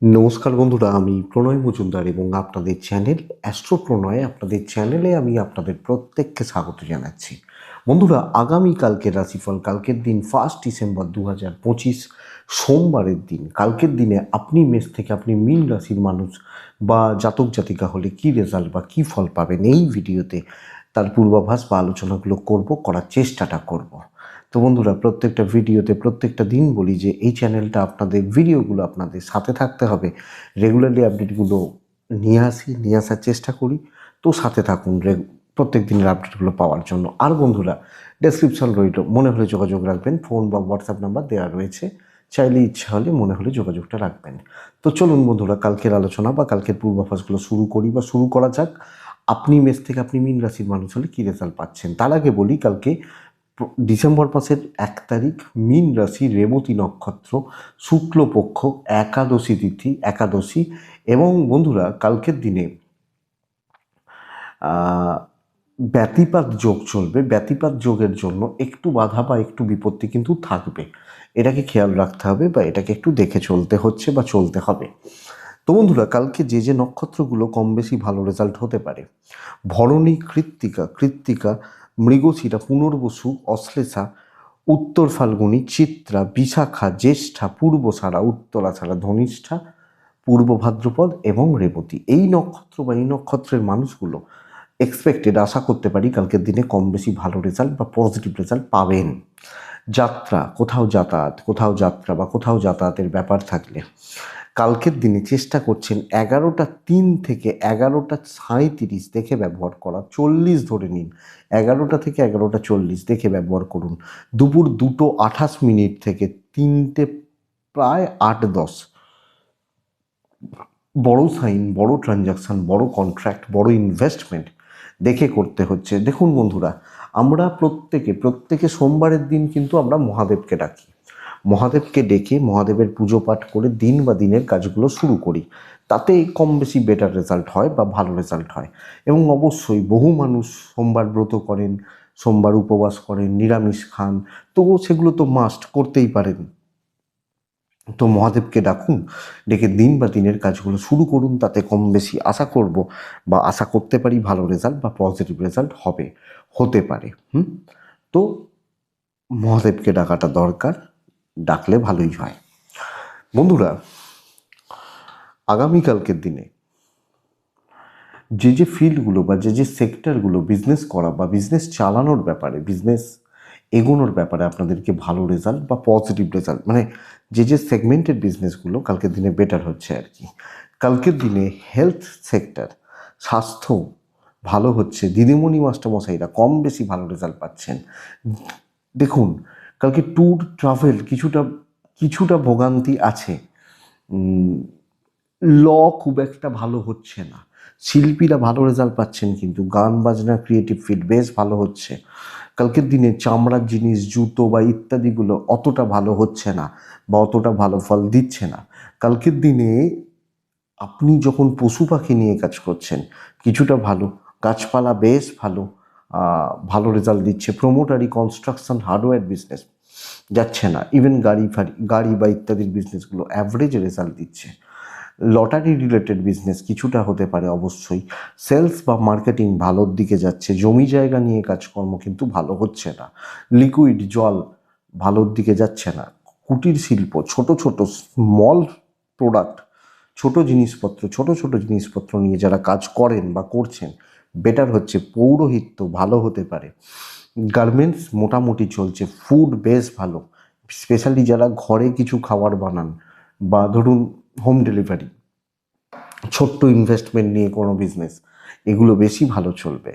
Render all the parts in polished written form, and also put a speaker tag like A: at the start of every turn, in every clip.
A: নমস্কার বন্ধুরা, আমি প্রণয় মজুমদার এবং আপনাদের চ্যানেল অ্যাস্ট্রো প্রণয় আপনাদের চ্যানেলে আমি আপনাদের প্রত্যেককে স্বাগত জানাচ্ছি। বন্ধুরা, আগামীকালকের রাশিফল, কালকের দিন 1 ডিসেম্বর 2025 সোমবারের দিন। কালকের দিনে আপনি মেষ থেকে আপনি মীন রাশির মানুষ বা জাতক জাতিকা হলে কী রেজাল্ট বা কী ফল পাবেন এই ভিডিওতে তার পূর্বাভাস বা আলোচনাগুলো করার চেষ্টাটা করব। তো বন্ধুরা, প্রত্যেকটা ভিডিওতে প্রত্যেকটা দিন বলি যে এই চ্যানেলটা আপনাদের ভিডিওগুলো আপনাদের সাথে থাকতে হবে। রেগুলারলি আপডেটগুলো নিয়ে আসার চেষ্টা করি। তো সাথে থাকুন প্রত্যেক দিনের আপডেটগুলো পাওয়ার জন্য। আর বন্ধুরা, ডেসক্রিপশন রইল, মনে হলে যোগাযোগ রাখবেন। ফোন বা হোয়াটসঅ্যাপ নাম্বার দেওয়া রয়েছে, চাইলে ইচ্ছা হলে মনে হলে যোগাযোগটা রাখবেন। তো চলুন বন্ধুরা, কালকের আলোচনা বা কালকের পূর্বাভাসগুলো শুরু করা যাক। আপনি মেষ থেকে আপনি মীন রাশির মানুষ হলে কী রেজাল্ট পাচ্ছেন তার আগে বলি, কালকে ডিসেম্বর মাসের 1 তারিখ মীন রাশি, রেবতী নক্ষত্র, শুক্লপক্ষ, একাদশী তিথি, একাদশী। এবং বন্ধুরা, কালকের দিনে ব্যতিপাত যোগ চলবে। ব্যতিপাত যোগের জন্য একটু বাধা বা একটু বিপত্তি কিন্তু থাকবে, এটাকে খেয়াল রাখতে হবে বা এটাকে একটু দেখে চলতে হচ্ছে বা চলতে হবে। তো বন্ধুরা, কালকে যে নক্ষত্রগুলো কম বেশি ভালো রেজাল্ট হতে পারে: ভরণী, কৃত্তিকা, মৃগশিরা, পুনর্বসু, অশ্লেষা, উত্তর ফাল্গুনী, চিত্রা, বিশাখা, জ্যেষ্ঠা, পূর্বষাঢ়া, উত্তরাষাঢ়া, ধনিষ্ঠা, পূর্ব ভাদ্রপদ এবং রেবতী। এই নক্ষত্র বা এই নক্ষত্রের মানুষগুলো আশা করতে পারি কালকের দিনে কম বেশি ভালো রেজাল্ট বা পজিটিভ রেজাল্ট পাবেন। যাত্রা, কোথাও যাত্রা বা কোথাও যাতায়াতের ব্যাপার থাকলে কালকের দিনে চেষ্টা করছেন 11টা 3 থেকে 11টা 37 দেখে ব্যবহার করা। 40 ধরে নিন, 11টা থেকে 11টা 40 দেখে ব্যবহার করুন। দুপুর 2:28 থেকে 3টে প্রায় 8-10 বড় সাইন, বড় ট্রানজাকশান, বড় কন্ট্রাক্ট, বড় ইনভেস্টমেন্ট দেখে করতে হচ্ছে। দেখুন বন্ধুরা, আমরা প্রত্যেকে সোমবারের দিন কিন্তু আমরা মহাদেবকে ডাকি। মহাদেবকে ডেকে মহাদেবের পুজো পাঠ করে দিন বা দিনের কাজগুলো শুরু করি। তাতে কম বেশি বেটার রেজাল্ট হয় বা ভালো রেজাল্ট হয়। এবং অবশ্যই বহু মানুষ সোমবার ব্রত করেন, সোমবার উপবাস করেন, নিরামিষ খান, তো সেগুলো তো মাস্ট করতেই পারেন। তো মহাদেবকে ডাকুন, ডেকে দিন বা দিনের কাজগুলো শুরু করুন। তাতে কম বেশি আশা করব বা আশা করতে পারি ভালো রেজাল্ট বা পজিটিভ রেজাল্ট হতে পারে। তো মহাদেবকে ডাকাটা দরকার, ডাকলে ভালোই হয়। বন্ধুরা, আগামীকালকের দিনে যে ফিল্ডগুলো বা যে সেক্টরগুলো বিজনেস করা বা বিজনেস চালানোর ব্যাপারে, বিজনেস এগোনোর ব্যাপারে আপনাদেরকে ভালো রেজাল্ট বা পজিটিভ রেজাল্ট, মানে যে সেগমেন্টের বিজনেসগুলো কালকের দিনে বেটার হচ্ছে আর কি। কালকের দিনে হেলথ সেক্টর, স্বাস্থ্য ভালো হচ্ছে। দিদিমণি মাস্টারমশাইরা কম বেশি ভালো রেজাল্ট পাচ্ছেন। দেখুন, কালকে ট্যুর ট্রাভেল কিছুটা ভোগান্তি আছে। ল খুব একটা ভালো হচ্ছে না। শিল্পীরা ভালো রেজাল্ট পাচ্ছেন, কিন্তু গান বাজনা, ক্রিয়েটিভ ফিল্ড বেশ ভালো হচ্ছে। কালকের দিনে চামড়ার জিনিস, জুতো বা ইত্যাদিগুলো অতটা ভালো হচ্ছে না বা অতটা ভালো ফল দিচ্ছে না। কালকের দিনে আপনি যখন পশু পাখি নিয়ে কাজ করছেন কিছুটা ভালো, গাছপালা বেশ ভালো, ভালো রেজাল্ট দিচ্ছে। প্রোমোটারি, কনস্ট্রাকশন, হার্ডওয়্যার বিজনেস যাচ্ছে না। ইভেন গাড়ি বা ইত্যাদির বিজনেসগুলো অ্যাভারেজ রেজাল্ট দিচ্ছে। লটারি রিলেটেড বিজনেস কিছুটা হতে পারে অবশ্যই। সেলস বা মার্কেটিং ভালোর দিকে যাচ্ছে। জমি জায়গা নিয়ে কাজকর্ম কিন্তু ভালো হচ্ছে না। লিকুইড জল ভালোর দিকে যাচ্ছে না। কুটির শিল্প, ছোট স্মল প্রোডাক্ট, ছোট জিনিসপত্র নিয়ে যারা কাজ করেন বা করছেন বেটার হচ্ছে। পৌরোহিত্য ভালো হতে পারে। গার্মেন্টস মোটামুটি চলছে। ফুড বেশ ভালো, স্পেশালি যারা ঘরে কিছু খাবার বানান বা ধরুন হোম ডেলিভারি, ছোট্ট ইনভেস্টমেন্ট নিয়ে কোনো বিজনেস, এগুলো বেশি ভালো চলবে,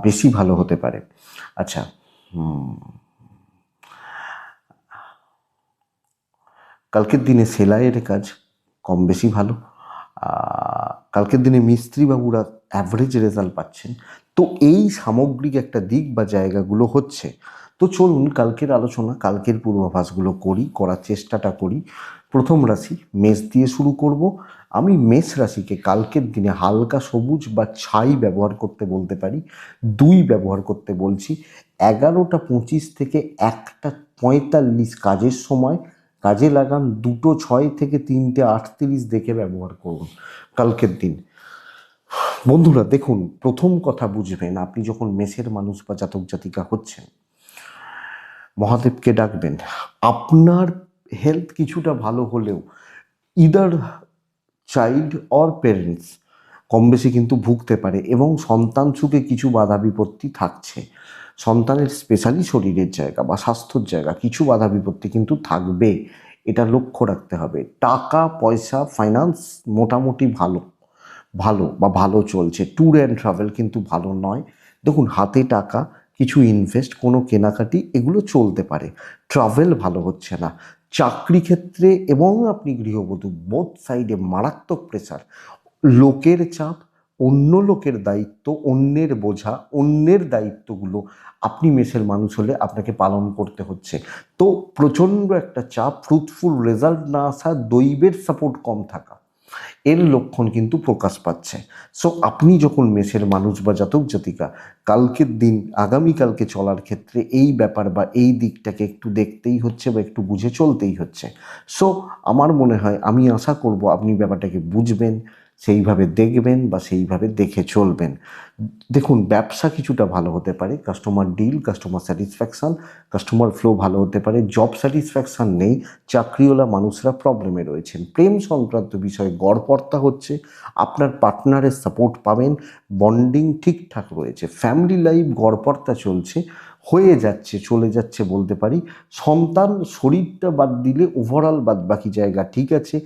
A: বেশি ভালো হতে পারে। আচ্ছা, কালকের দিনে সেলাইয়ের কাজ কম বেশি ভালো। কালকের দিনে মিস্ত্রি বাবুরা অ্যাভারেজ রেজাল্ট পাচ্ছেন। তো এই সামগ্রিক একটা দিক বা জায়গাগুলো হচ্ছে। তো চলুন কালকের আলোচনা, কালকের পূর্বাভাসগুলো করার চেষ্টাটা করি। প্রথম রাশি মেষ দিয়ে শুরু করব। আমি মেষ রাশিকে কালকের দিনে হালকা সবুজ বা ছাই ব্যবহার করতে বলতে পারি। 2 ব্যবহার করতে বলছি। 11টা 25 থেকে 1টা 45 কাজের সময় কাজে লাগান। 2:06 থেকে 3:38 দেখে ব্যবহার করুন কালকের দিন। বন্ধুরা দেখুন, প্রথম কথা বুঝবেন, আপনি যখন মেষের মানুষ বা জাতক জাতিকা হচ্ছেন, মহাদেবকে ডাকবেন। আপনার হেলথ কিছুটা ভালো হলেও ইদার চাইল্ড অর পেরেন্টস কম বেশি কিন্তু ভুগতে পারে, এবং সন্তান সুখে কিছু বাধা বিপত্তি থাকছে। সন্তানের স্পেশালি শরীরের জায়গা বা স্বাস্থ্যর জায়গা কিছু বাধা বিপত্তি কিন্তু থাকবে, এটা লক্ষ্য রাখতে হবে। টাকা পয়সা ফাইন্যান্স মোটামুটি ভালো ভালো বা ভালো চলছে। ট্যুর অ্যান্ড ট্রাভেল কিন্তু ভালো নয়। দেখুন, হাতে টাকা, কিছু ইনভেস্ট, কোনো কেনাকাটি, এগুলো চলতে পারে। ট্রাভেল ভালো হচ্ছে না। চাকরি ক্ষেত্রে এবং আপনি গৃহবধূ বোথ সাইডে মারাত্মক প্রেসার, লোকের চাপ, অন্য লোকের দায়িত্ব, অন্যের বোঝা, অন্যের দায়িত্বগুলো আপনি মেষের মানুষ হলে আপনাকে পালন করতে হচ্ছে। তো প্রচণ্ড একটা চাপ, ফ্রুটফুল রেজাল্ট না আসা, দৈবের সাপোর্ট কম থাকা, এর লক্ষণ কিন্তু প্রকাশ পাচ্ছে। সো আপনি যখন মেষের মানুষ বা জাতক জাতিকা, কালকের দিন আগামীকালকে চলার ক্ষেত্রে এই ব্যাপার বা এই দিকটাকে একটু দেখতেই হচ্ছে বা একটু বুঝে চলতেই হচ্ছে। সো আমার মনে হয়, আমি আশা করব আপনি ব্যাপারটাকে বুঝবেন, সেইভাবে দেখবেন বা সেইভাবে দেখে চলবেন। দেখুন, ব্যবসা কিছুটা ভালো হতে পারে, customer deal, customer satisfaction, customer flow ভালো হতে পারে। জব স্যাটিসফ্যাকশান নেই, চাকরিওয়ালা মানুষরা প্রবলেমে রয়েছেন। প্রেম সংক্রান্ত বিষয়ে গড়পড়তা হচ্ছে, আপনার পার্টনারের সাপোর্ট পাবেন, বন্ডিং ঠিকঠাক রয়েছে। ফ্যামিলি লাইফ গড়পড়তা চলছে, হয়ে যাচ্ছে, চলে যাচ্ছে বলতে পারি। সন্তান, শরীরটা বাদ দিলে ওভারঅল বাদ বাকি জায়গা ঠিক আছে।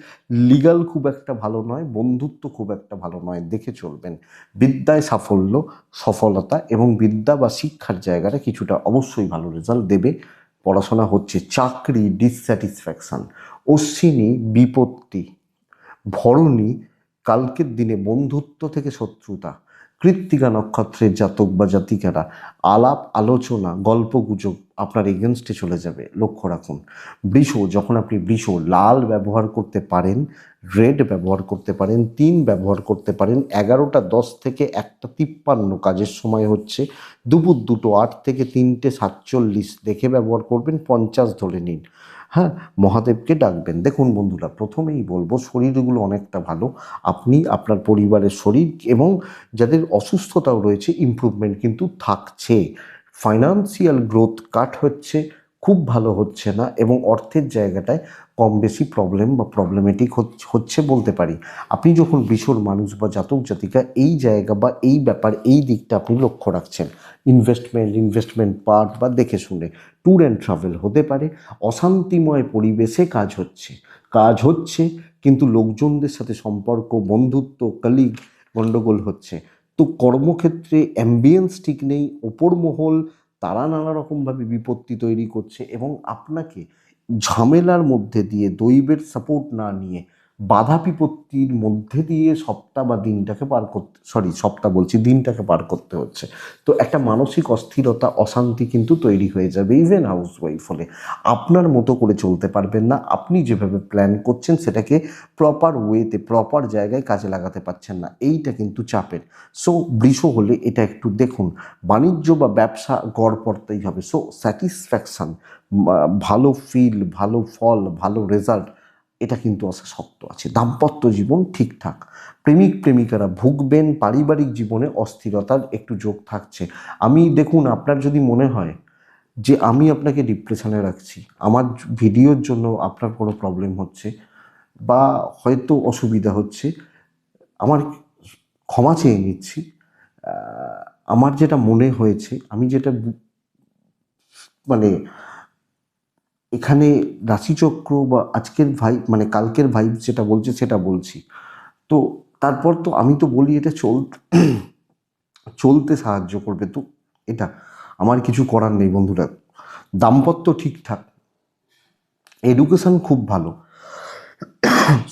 A: লিগাল খুব একটা ভালো নয়, বন্ধুত্ব খুব একটা ভালো নয়, দেখে চলবেন। বিদ্যায় সাফল্য, সফলতা এবং বিদ্যা বা শিক্ষার জায়গাটা কিছুটা অবশ্যই ভালো রেজাল্ট দেবে। পড়াশোনা হচ্ছে, চাকরি ডিসস্যাটিসফ্যাকশান, অশ্বিনী বিপত্তি, ভরণী কালকের দিনে বন্ধুত্ব থেকে শত্রুতা, কৃত্তিকা নক্ষত্রের জাতক বা জাতিকারা আলাপ আলোচনা গল্পগুজব আপনার এগেনস্টে চলে যাবে, লক্ষ্য রাখুন। বৃষ, যখন আপনি বৃষ, লাল ব্যবহার করতে পারেন, রেড ব্যবহার করতে পারেন, 3 ব্যবহার করতে পারেন। 11:10 থেকে 1:53 কাজের সময় হচ্ছে, দুপুর 2:08 থেকে 3:47 দেখে ব্যবহার করবেন, 50 ধরে নিন। হ্যাঁ, মহাদেবকে ডাকবেন। দেখুন বন্ধুরা, প্রথমেই বলবো, শরীরগুলো অনেকটা ভালো। আপনি, আপনার পরিবারের শরীর এবং যাদের অসুস্থতাও রয়েছে, ইমপ্রুভমেন্ট কিন্তু থাকছে। ফাইন্যান্সিয়াল গ্রোথ কাট হচ্ছে, খুব ভালো হচ্ছে না, এবং অর্থের জায়গাটায় কম বেশি প্রবলেম বা প্রবলেমেটিক হচ্ছে বলতে পারি। আপনি যখন বিশ্বর মানুষ বা জাতক জাতিকা, এই জায়গা বা এই ব্যাপার, এই দিকটা আপনি লক্ষ্য রাখছেন। ইনভেস্টমেন্ট পার্ট বা দেখে শুনে। ট্যুর অ্যান্ড ট্রাভেল হতে পারে। অশান্তিময় পরিবেশে কাজ হচ্ছে, কিন্তু লোকজনদের সাথে সম্পর্ক, বন্ধুত্ব, কলিগ গণ্ডগোল হচ্ছে। তো কর্মক্ষেত্রে অ্যাম্বিয়েন্স ঠিক নেই, ওপর মহল তারা নানা রকমভাবে বিপত্তি তৈরি করছে, এবং আপনাকে ঝামেলার মধ্যে দিয়ে, দৈবের সাপোর্ট না নিয়ে, বাধা বিপত্তির মধ্যে দিয়ে দিনটাকে পার করতে হচ্ছে। তো একটা মানসিক অস্থিরতা, অশান্তি কিন্তু তৈরি হয়ে যাবে। ইভেন হাউস ওয়াইফ হলে আপনার মতো করে চলতে পারবেন না। আপনি যেভাবে প্ল্যান করছেন সেটাকে প্রপার ওয়েতে, প্রপার জায়গায় কাজে লাগাতে পারছেন না, এইটা কিন্তু চাপের। সো বৃষ হলে এটা একটু দেখুন। বাণিজ্য বা ব্যবসা গড়পড়তেই হবে। সো স্যাটিসফ্যাকশান, ভালো ফিল, ভালো ফল, ভালো রেজাল্ট, এটা কিন্তু আসা শক্ত আছে। দাম্পত্য জীবন ঠিকঠাক, প্রেমিক প্রেমিকারা ভুগবেন, পারিবারিক জীবনে অস্থিরতার একটু যোগ থাকছে। দেখুন, আপনার যদি মনে হয় যে আমি আপনাকে ডিপ্রেশনে রাখছি, আমার ভিডিওর জন্য আপনার কোনো প্রবলেম হচ্ছে বা হয়তো অসুবিধা হচ্ছে, আমার ক্ষমা চেয়ে নিচ্ছি। আমার যেটা মনে হয়েছে, আমি যেটা মানে এখানে রাশিচক্র বা আজকের মানে কালকের ভাইব যেটা বলছে সেটা বলছি। তো তারপর তো আমি তো বলি এটা চলতে সাহায্য করবে, তো এটা আমার কিছু করার নেই বন্ধুরা। দাম্পত্য ঠিকঠাক, এডুকেশন খুব ভালো,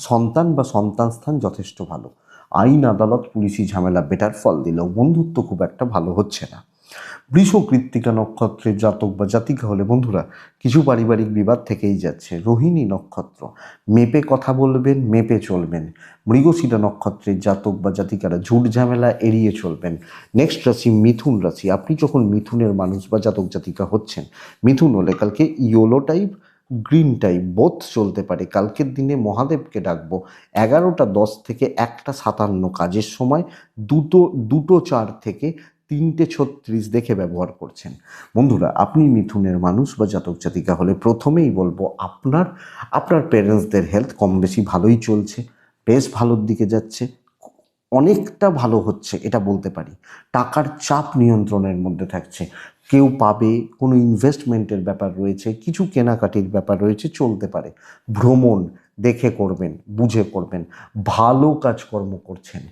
A: সন্তান বা সন্তান স্থান যথেষ্ট ভালো, আইন আদালত পুলিশি ঝামেলা বেটার ফল দিলেও বন্ধুত্ব খুব একটা ভালো হচ্ছে না। বৃষ কৃত্তিকা নক্ষত্রের জাতক বা জাতিকা হলে বন্ধুরা, কিছু পারিবারিক বিবাদ থেকেই যাচ্ছে। রোহিণী নক্ষত্র, মেপে কথা বলবেন, মেপে চলবেন। মৃগশিরা নক্ষত্রের জাতক বা জাতিকারা ঝুট ঝামেলা এড়িয়ে চলবেন। নেক্সট রাশি মিথুন রাশি। আপনি যখন মিথুনের মানুষ বা জাতক জাতিকা হচ্ছেন, মিথুন হলে কালকে yellow type, green type both চলতে পারে। কালকের দিনে মহাদেবকে ডাকবো 11টা 10 থেকে 1টা 57 কাজের সময়, 2টো 4 থেকে 3টে 36 দেখে ব্যবহার করছেন। বন্ধুরা, আপনি মিথুনের মানুষ বা জাতক জাতিকা হলে প্রথমেই বলবো আপনার প্যারেন্টসদের হেলথ কম বেশি ভালোই চলছে, বেশ ভালোর দিকে যাচ্ছে, অনেকটা ভালো হচ্ছে এটা বলতে পারি। টাকার চাপ নিয়ন্ত্রণের মধ্যে থাকছে, কেউ পাবে, কোনো ইনভেস্টমেন্টের ব্যাপার রয়েছে, কিছু কেনাকাটির ব্যাপার রয়েছে, চলতে পারে। ভ্রমণ দেখে করবেন, বুঝে করবেন, ভালো কাজকর্ম করছেন,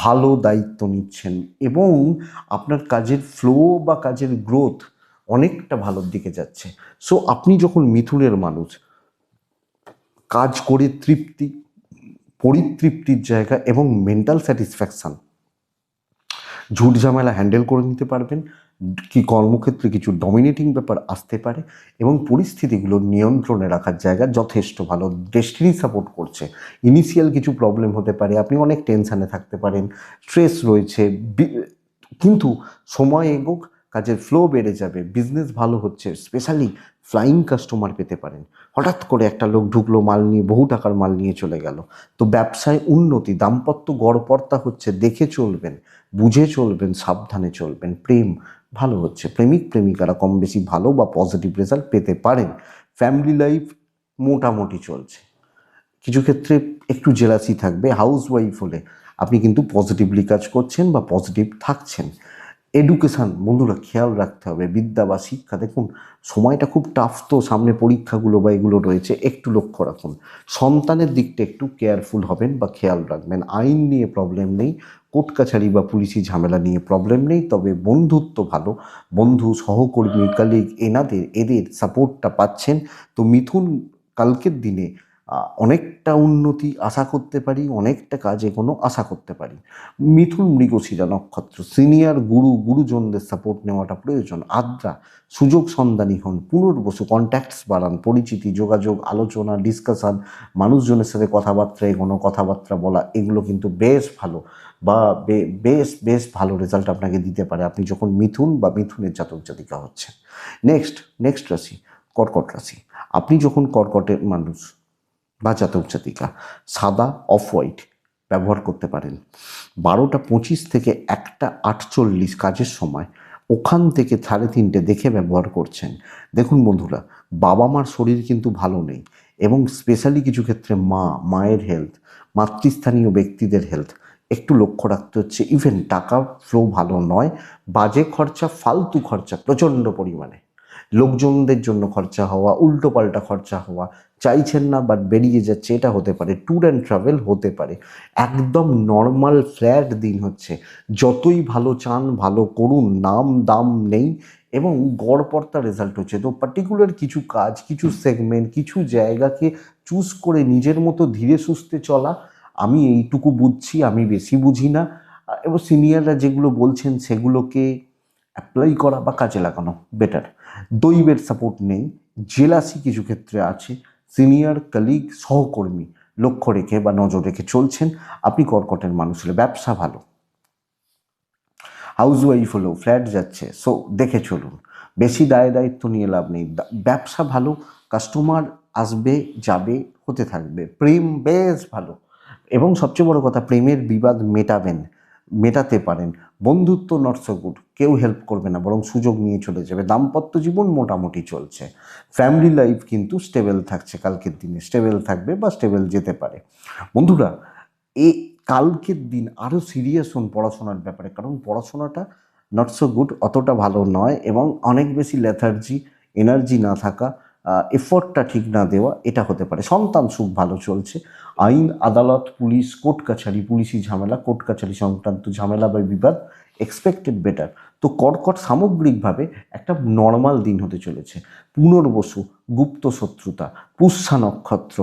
A: ভালো দায়িত্ব নিচ্ছেন এবং আপনার কাজের ফ্লো বা কাজের গ্রোথ অনেকটা ভালোর দিকে যাচ্ছে। সো আপনি যখন মিথুনের মানুষ, কাজ করে তৃপ্তি, পরিতৃপ্তির জায়গা এবং মেন্টাল স্যাটিসফ্যাকশান, ঝুট ঝামেলা হ্যান্ডেল করে নিতে পারবেন, কি কর্মক্ষেত্রে কিছু ডমিনেটিং ব্যাপার আসতে পারে এবং পরিস্থিতিগুলো নিয়ন্ত্রণে রাখার জায়গা যথেষ্ট ভালো। ডেস্টিনি সাপোর্ট করছে। ইনিশিয়াল কিছু প্রবলেম হতে পারে, আপনি অনেক টেনশানে থাকতে পারেন, স্ট্রেস রয়েছে, কিন্তু সময় এগোক, কাজের ফ্লো বেড়ে যাবে, বিজনেস ভালো হচ্ছে, স্পেশালি ফ্লাইং কাস্টমার পেতে পারেন। হঠাৎ করে একটা লোক ঢুকলো মাল নিয়ে, বহু টাকার মাল নিয়ে চলে গেল। তো ব্যবসায় উন্নতি, দাম্পত্য গড়পড়তা হচ্ছে, দেখে চলবেন, বুঝে চলবেন, সাবধানে চলবেন। প্রেম ভালো হচ্ছে, প্রেমিক প্রেমিকারা কম বেশি ভালো বা পজিটিভ রেজাল্ট পেতে পারেন। ফ্যামিলি লাইফ মোটামুটি চলছে, কিছু ক্ষেত্রে একটু জেলাসি থাকবে। হাউস ওয়াইফ হলে আপনি কিন্তু পজিটিভলি কাজ করছেন বা পজিটিভ থাকছেন। এডুকেশান বন্ধুরা খেয়াল রাখতে হবে, বিদ্যা বা শিক্ষা, দেখুন সময়টা খুব টাফ, তো সামনে পরীক্ষাগুলো বা এগুলো রয়েছে, একটু লক্ষ্য রাখুন। সন্তানের দিকটা একটু কেয়ারফুল হবেন বা খেয়াল রাখবেন। আইন নিয়ে প্রবলেম নেই, কোর্ট কাছারি বা পুলিশি ঝামেলা নিয়ে প্রবলেম নেই, তবে বন্ধুত্ব ভালো, বন্ধু সহকর্মী কালিগ এদের সাপোর্টটা পাচ্ছেন। তো মিথুন, কালকের দিনে অনেকটা উন্নতি আশা করতে পারি, অনেকটা কাজ এগোনো আশা করতে পারি। মিথুন মৃগশিরা নক্ষত্র, সিনিয়র গুরুজনদের সাপোর্ট নেওয়াটা প্রয়োজন। আদ্রা, সুযোগ সন্ধানী হন। পুনর্বসু, কন্ট্যাক্টস বাড়ান, পরিচিতি, যোগাযোগ, আলোচনা, ডিসকাশান, মানুষজনের সাথে কথাবার্তা এগোনো, কথাবার্তা বলা, এগুলো কিন্তু বেশ ভালো বা বেশ ভালো রেজাল্ট আপনাকে দিতে পারে আপনি যখন মিথুন বা মিথুনের জাতক জাতিকা হচ্ছেন। নেক্সট রাশি কর্কট রাশি। আপনি যখন কর্কটের মানুষ বা জাতক জাতিকা, সাদা অফ হোয়াইট ব্যবহার করতে পারেন। 12টা 25 থেকে 1টা 48 কাজের সময়, ওখান থেকে 3:30 দেখে ব্যবহার করছেন। দেখুন বন্ধুরা, বাবা মার শরীর কিন্তু ভালো নেই এবং স্পেশালি কিছু ক্ষেত্রে মায়ের হেলথ, মাতৃস্থানীয় ব্যক্তিদের হেলথ একটু লক্ষ্য রাখতে হচ্ছে। ইভেন টাকা ফ্লো ভালো নয়, বাজে খরচা, ফালতু খরচা প্রচণ্ড পরিমাণে, লোকজনদের জন্য খরচা হওয়া, উল্টোপাল্টা খরচা হওয়া, চাইছেন না বাট বেরিয়ে যাচ্ছে, এটা হতে পারে। ট্যুর অ্যান্ড ট্রাভেল হতে পারে। একদম নর্মাল ফ্ল্যাট দিন হচ্ছে, যতই ভালো চান ভালো করুন, নাম দাম নেই এবং গড়পড়তা রেজাল্ট হচ্ছে। তো পার্টিকুলার কিছু কাজ, কিছু সেগমেন্ট, কিছু জায়গাকে চুজ করে নিজের মতো ধীরে সুস্থে চলা, আমি এইটুকু বুঝছি, আমি বেশি বুঝি না, এবং সিনিয়ররা যেগুলো বলছেন সেগুলোকে অ্যাপ্লাই করা বা কাজে লাগানো বেটার। দৈবের সাপোর্ট নেই, জেলাসি কিছু ক্ষেত্রে আছে, সিনিয়র কালিগ সহকর্মী লক্ষ্য রেখে বা নজর রেখে চলছেন। আপনি কর্কটের মানুষ হলে ব্যবসা ভালো, হাউস ওয়াইফ হলেও ফ্ল্যাট যাচ্ছে, সো দেখে চলুন, বেশি দায়িত্ব নিয়ে লাভ নেই। ব্যবসা ভালো, কাস্টমার আসবে যাবে, হতে থাকবে। প্রেম বেশ ভালো এবং সবচেয়ে বড় কথা, প্রেমের বিবাদ মেটাতে পারেন। বন্ধুত্ব নট সো গুড, কেউ হেল্প করবে না, বরং সুযোগ নিয়ে চলে যাবে। দাম্পত্য জীবন মোটামুটি চলছে। ফ্যামিলি লাইফ কিন্তু স্টেবল থাকছে, কালকের দিনে স্টেবল থাকবে বা স্টেবল যেতে পারে। বন্ধুরা, এই কালকের দিন আরও সিরিয়াস হন পড়াশোনার ব্যাপারে, কারণ পড়াশোনাটা নট সো গুড, অতটা ভালো নয় এবং অনেক বেশি লেথার্জি, এনার্জি না থাকা, এফোর্টটা ঠিক না দেওয়া, এটা হতে পারে। সন্তান সুখ ভালো চলছে। আইন আদালত, পুলিশ, কোর্ট কাছারি, পুলিশি ঝামেলা, কোর্ট কাছারি সংক্রান্ত ঝামেলা বা বিবাদ এক্সপেক্টেড বেটার। তো কর্কট সামগ্রিকভাবে একটা নর্মাল দিন হতে চলেছে। পুনর্বসু, গুপ্ত শত্রুতা, পুষ্যা নক্ষত্র,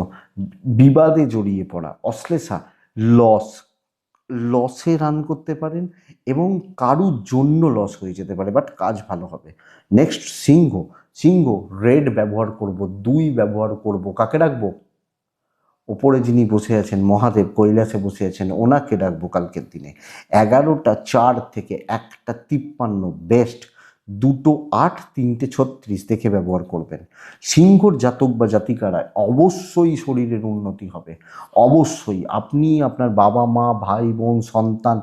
A: বিবাদে জড়িয়ে পড়া, অশ্লেষা, লসে রান করতে পারেন এবং কারুর জন্য লস হয়ে যেতে পারে, বাট কাজ ভালো হবে। নেক্সট সিংহ, রেড ব্যবহার করব, 2 ব্যবহার করব। কাকে রাখবো? ওপরে যিনি বসে আছেন মহাদেব, কৈলাসে বসে আছেন, ওনাকে ডাকবো কালকের দিনে। 11টা 4 থেকে 1টা 53 বেস্ট। 2 8 3 36 দেখে ব্যবহার করবেন। সিংহর জাতক বা জাতিকারা অবশ্যই শরীরের উন্নতি হবে, অবশ্যই। আপনি আপনার বাবা মা ভাই বোন সন্তান,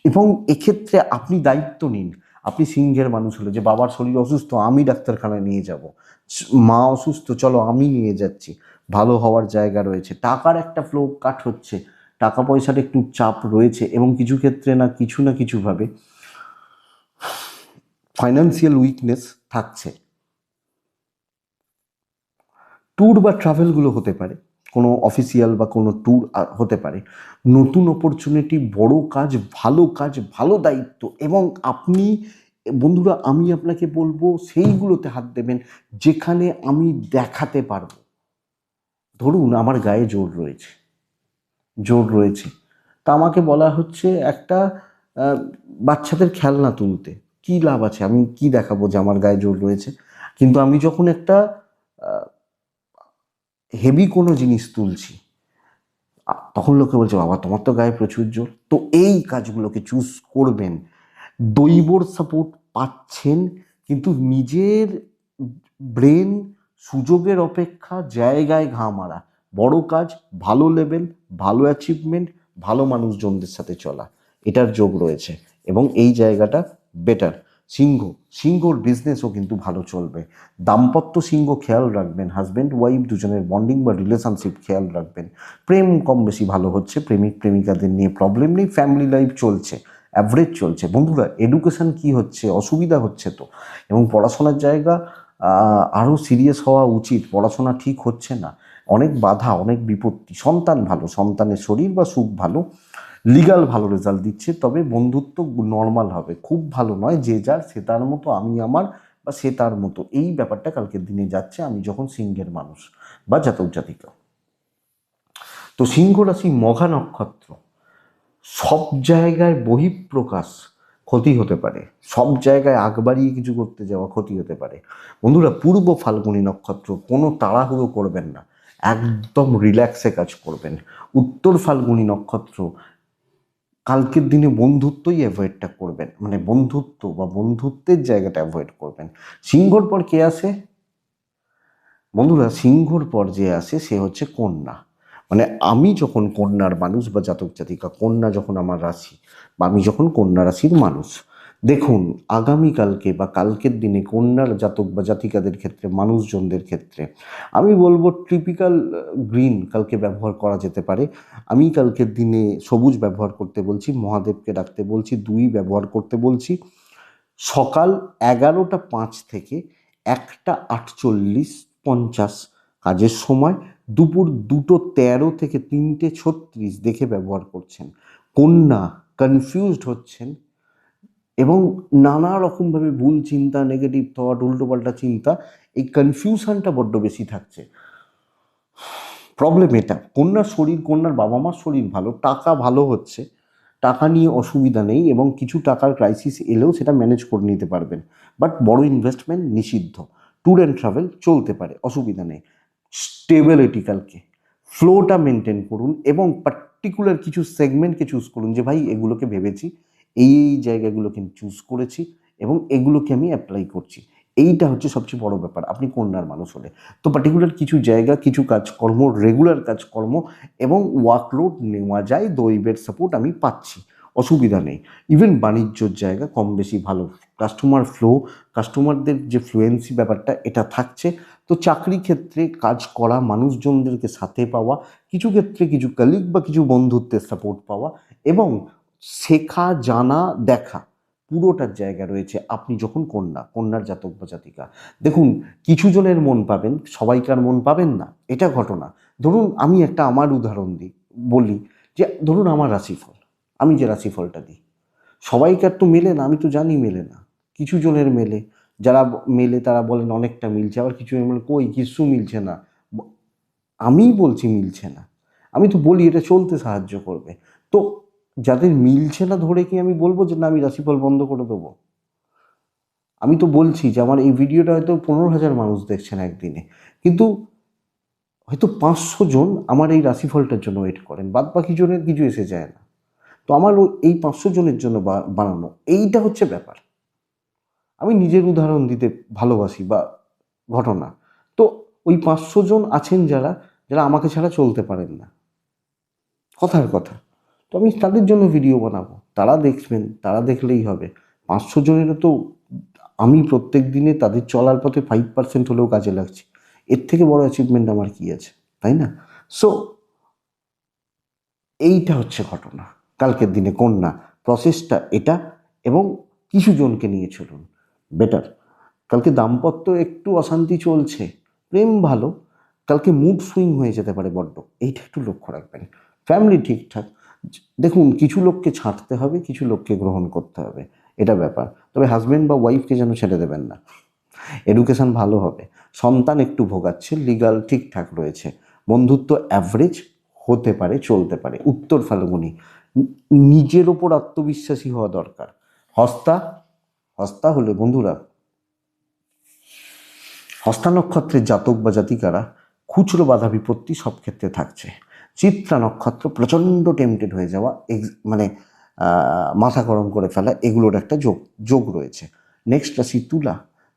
A: এবং এক্ষেত্রে আপনি দায়িত্ব নিন। আপনি সিংহের মানুষ হলে যে বাবার শরীর অসুস্থ, আমি ডাক্তারখানায় নিয়ে যাব, মা অসুস্থ, চলো আমি নিয়ে যাচ্ছি, ভালো হওয়ার জায়গা রয়েছে। টাকার একটা ফ্লো কাট হচ্ছে, টাকা পয়সার একটু চাপ রয়েছে, এবং কিছু ক্ষেত্রে না কিছুভাবে ফাইন্যান্সিয়াল উইকনেস থাকছে। ট্যুর বা ট্রাভেলগুলো হতে পারে, কোনো অফিসিয়াল বা কোনো ট্যুর হতে পারে, নতুন অপরচুনিটি, বড় কাজ, ভালো দায়িত্ব। এবং আপনি বন্ধুরা, আমি আপনাকে বলবো সেইগুলোতে হাত দেবেন যেখানে আমি দেখাতে পারবো। ধরুন আমার গায়ে জোর রয়েছে, তা আমাকে বলা হচ্ছে একটা বাচ্চাদের খেলনা তুলতে। কি লাভ আছে, আমি কি দেখাবো যে আমার গায়ে জোর রয়েছে? কিন্তু আমি যখন একটা হেভি কোনো জিনিস তুলছি, তখন লোকে বলছে বাবা তোমার তো গায়ে প্রচুর জোর। তো এই কাজগুলোকে চুজ করবেন। দৈবর সাপোর্ট পাচ্ছেন, কিন্তু নিজের ব্রেন, সুযোগের অপেক্ষা জায়গায় ঘা মারা, বড় কাজ, ভালো লেভেল, ভালো অ্যাচিভমেন্ট, ভালো মানুষজনদের সাথে চলা, এটার যোগ রয়েছে, এবং এই জায়গাটা বেটার। সিংহর বিজনেসও কিন্তু ভালো চলবে। দাম্পত্য সিংহ খেয়াল রাখবেন, হাজব্যান্ড ওয়াইফ দুজনের বন্ডিং বা রিলেশনশিপ খেয়াল রাখবেন। প্রেম কম বেশি ভালো হচ্ছে, প্রেমিক প্রেমিকাদের নিয়ে প্রবলেম নেই, ফ্যামিলি লাইফ চলছে, অ্যাভারেজ চলছে। বন্ধুরা, এডুকেশন কি হচ্ছে, অসুবিধা হচ্ছে তো, এবং পড়াশোনার জায়গা আরও সিরিয়াস হওয়া উচিত। পড়াশোনা ঠিক হচ্ছে না, অনেক বাধা, অনেক বিপত্তি। সন্তান ভালো, সন্তানের শরীর বা সুখ ভালো, লিগাল ভালো রেজাল্ট দিচ্ছে, তবে বন্ধুত্ব নর্মাল হবে, খুব ভালো নয়। যে যার সে তার মতো, আমি আমার, বা সে তার মতো, এই ব্যাপারটা কালকের দিনে যাচ্ছে আমি যখন সিংহের মানুষ বা জাতক জাতিকা। তো সিংহ রাশি মঘা নক্ষত্র, সব জায়গায় বহিঃপ্রকাশ ক্ষতি হতে পারে, সব জায়গায় আগ বাড়িয়ে কিছু করতে যাওয়া ক্ষতি হতে পারে। বন্ধুরা, পূর্ব ফাল্গুনী নক্ষত্র, কোনো তাড়াহুড়ো করবেন না, একদম রিল্যাক্সে কাজ করবেন। উত্তর ফাল্গুনী নক্ষত্র, কালকের দিনে বন্ধুত্বই অ্যাভয়েডটা করবেন, মানে বন্ধুত্ব বা বন্ধুত্বের জায়গাটা অ্যাভয়েড করবেন। সিংহর পর কে আসে বন্ধুরা? সিংহর পর যে আসে সে হচ্ছে কন্যা। মানে আমি যখন কন্যার মানুষ বা জাতক জাতিকা, কন্যা যখন আমার রাশি, বা আমি যখন কন্যা রাশির মানুষ, দেখুন আগামীকালকে বা কালকের দিনে কন্যার জাতক বা জাতিকাদের ক্ষেত্রে, মানুষজনদের ক্ষেত্রে আমি বলবো টিপিক্যাল গ্রিন কালকে ব্যবহার করা যেতে পারে। আমি কালকের দিনে সবুজ ব্যবহার করতে বলছি, মহাদেবকে ডাকতে বলছি, 2 ব্যবহার করতে বলছি। সকাল 11টা 5 থেকে 1টা 48 50 কাজের সময়, দুপুর 2টো 13 থেকে 3টে 36 দেখে ব্যবহার করছেন। কন্যা কনফিউজড হচ্ছেন, এবং নানা রকমভাবে ভুল চিন্তা, নেগেটিভ থট, উল্টোপাল্টা চিন্তা, এই কনফিউশনটা বড্ড বেশি থাকছে। প্রবলেম এটা, কন্যার বাবা মার শরীর ভালো, টাকা ভালো হচ্ছে, টাকা নিয়ে অসুবিধা নেই, এবং কিছু টাকার ক্রাইসিস এলেও সেটা ম্যানেজ করে নিতে পারবেন। বাট বড় ইনভেস্টমেন্ট নিষিদ্ধ। ট্যুর অ্যান্ড ট্রাভেল চলতে পারে, অসুবিধা নেই। স্টেবিলিটি কালকে, ফ্লোটা মেনটেন করুন, এবং পার্টিকুলার কিছু সেগমেন্টকে চুজ করুন যে ভাই এগুলোকে ভেবেছি, এই জায়গাগুলোকে চুজ করেছি, এবং এগুলোকে আমি অ্যাপ্লাই করছি। এইটা হচ্ছে সবচেয়ে বড় ব্যাপার আপনি কন্যার মানুষ হলে। তো পার্টিকুলার কিছু জায়গা, কিছু কাজকর্ম, রেগুলার কাজকর্ম এবং ওয়ার্কলোড নেওয়া যায়, দৈবের সাপোর্ট আমি পাচ্ছি, অসুবিধা নেই। ইভেন বাণিজ্যর জায়গা কম বেশি ভালো, কাস্টমার ফ্লো, কাস্টমারদের যে ফ্লুয়েন্সি ব্যাপারটা এটা থাকছে। তো চাকরি ক্ষেত্রে কাজ করা, মানুষজনদেরকে সাথে পাওয়া, কিছু ক্ষেত্রে কিছু কলিগ বা কিছু বন্ধুত্বের সাপোর্ট পাওয়া, এবং শেখা, জানা, দেখা, পুরোটার জায়গা রয়েছে আপনি যখন কন্যার জাতক বা জাতিকা। দেখুন, কিছু জনের মন পাবেন, সবাইকার মন পাবেন না, এটা ঘটনা। ধরুন আমি একটা আমার উদাহরণ বলি, যে ধরুন আমার রাশিফল, আমি যে রাশিফলটা দিই, সবাইকার তো মেলে না, আমি তো জানি মেলে না। কিছু জনের মেলে, যারা মেলে তারা বলেন অনেকটা মিলছে, আবার কিছু জনের বলে কই কিছু মিলছে না। আমি বলছি মিলছে না, আমি তো বলি এটা চলতে সাহায্য করবে। তো যাদের মিলছে না ধরে কি আমি বলবো যে না আমি রাশিফল বন্ধ করে দেবো? আমি তো বলছি যে আমার এই ভিডিওটা হয়তো 15,000 মানুষ দেখছেন একদিনে, কিন্তু হয়তো 500 জন আমার এই রাশিফলটার জন্য ওয়েট করেন, বাদ বাকি জনের কিছু এসে যায় না। তো আমার এই 500 জনের জন্য বানানো, এইটা হচ্ছে ব্যাপার। আমি নিজের উদাহরণ দিতে ভালোবাসি বা ঘটনা। তো ওই 500 জন আছেন যারা যারা আমাকে ছাড়া চলতে পারেন না, কথার কথা। তো আমি তাদের জন্য ভিডিও বানাবো, তারা দেখবেন, তারা দেখলেই হবে। 500 জনেরও তো আমি প্রত্যেক দিনে তাদের চলার পথে 5% হলেও কাজে লাগছে। এর থেকে বড় অ্যাচিভমেন্ট আমার কি আছে, তাই না? সো এইটা হচ্ছে ঘটনা। কালকের দিনে কন্যা প্রসেসটা এটা, এবং কিছু জনকে নিয়ে চলুন, বেটার। কালকে দাম্পত্য একটু অশান্তি চলছে, প্রেম ভালো, কালকে মুড সুইং হয়ে যেতে পারে বড্ড, এইটা একটু লক্ষ্য রাখবেন। ফ্যামিলি ঠিকঠাক, দেখুন কিছু লোককে ছাঁটতে হবে, কিছু লোককে গ্রহণ করতে হবে, এটা ব্যাপার। তবে হাজব্যান্ড বা ওয়াইফকে যেন ছেড়ে দেবেন না। এডুকেশন ভালো হবে, সন্তান একটু ভোগাচ্ছে, লিগাল ঠিকঠাক রয়েছে, বন্ধুত্ব অ্যাভারেজ হতে পারে, চলতে পারে। উত্তর ফাল্গুনি, নিজের ওপর আত্মবিশ্বাসী হওয়া দরকার। হস্তা, হস্তা হলে বন্ধুরা, হস্তা নক্ষত্রের জাতক বা জাতিকারা খুচরো বাধা বিপত্তি সব ক্ষেত্রে থাকছে। চিত্রা নক্ষত্র প্রচণ্ড টেম্পটেড হয়ে যাওয়া, মানে মাথা গরম করে ফেলা, এগুলোর একটা যোগ রয়েছে। নেক্সট রাশি তুলা।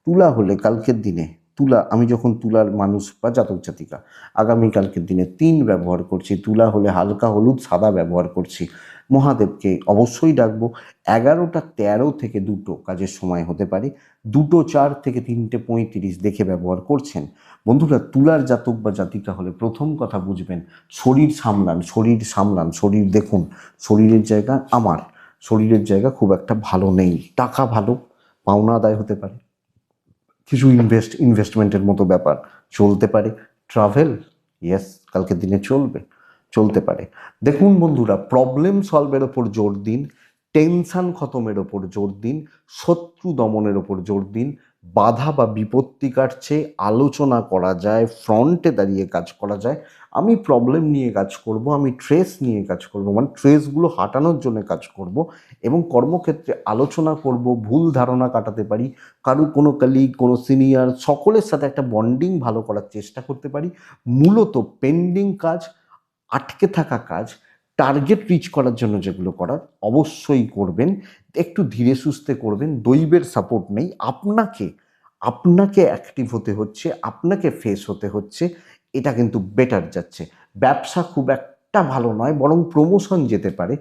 A: তুলা হলে কালকের দিনে, তুলা, আমি যখন তুলার মানুষ বা জাতক জাতিকা, আগামীকালকের দিনে 3 ব্যবহার করছি। তুলা হলে হালকা হলুদ সাদা ব্যবহার করছি। মহাদেবকে অবশ্যই ডাকবো। 11টা 13 থেকে 2টো কাজের সময় হতে পারে, 2টো 4 থেকে 3টে 35 দেখে ব্যবহার করছেন। বন্ধুরা, তুলার জাতক বা জাতিকা হলে প্রথম কথা বুঝবেন, শরীর সামলান, শরীর সামলান, শরীর দেখুন। শরীরের জায়গা, আমার শরীরের জায়গা খুব একটা ভালো নেই। টাকা ভালো, পাওনা আদায় হতে পারে, কিছু ইনভেস্টমেন্টের মতো ব্যাপার চলতে পারে। ট্রাভেল, ইয়েস, কালকের দিনে চলতে পারে। দেখুন বন্ধুরা, প্রবলেম সলভের ওপর জোর দিন, টেনশন খতমের ওপর জোর দিন, শত্রু দমনের ওপর জোর দিন। বাধা বা বিপত্তি কাটছে, আলোচনা করা যায়, ফ্রন্টে দাঁড়িয়ে কাজ করা যায়। আমি প্রবলেম নিয়ে কাজ করব, আমি ট্রেস নিয়ে কাজ করব, মানে ট্রেসগুলো হাঁটানোর জন্য কাজ করব, এবং কর্মক্ষেত্রে আলোচনা করব, ভুল ধারণা কাটাতে পারি, কোনো কলিগ, কোনো সিনিয়র, সকলের সাথে একটা বন্ডিং ভালো করার চেষ্টা করতে পারি। মূলত পেন্ডিং কাজ, আটকে থাকা কাজ, টার্গেট রিচ করার জন্য যেগুলো করার অবশ্যই করবেন। একটু ধীরে সুস্থে করবেন, দৈবের সাপোর্ট নেই, আপনাকে অ্যাক্টিভ হতে হচ্ছে, আপনাকে ফেস হতে হচ্ছে। এটা কিন্তু বেটার যাচ্ছে। ব্যবসা খুব একটা ভালো নয়, বরং প্রমোশন যেতে পারে।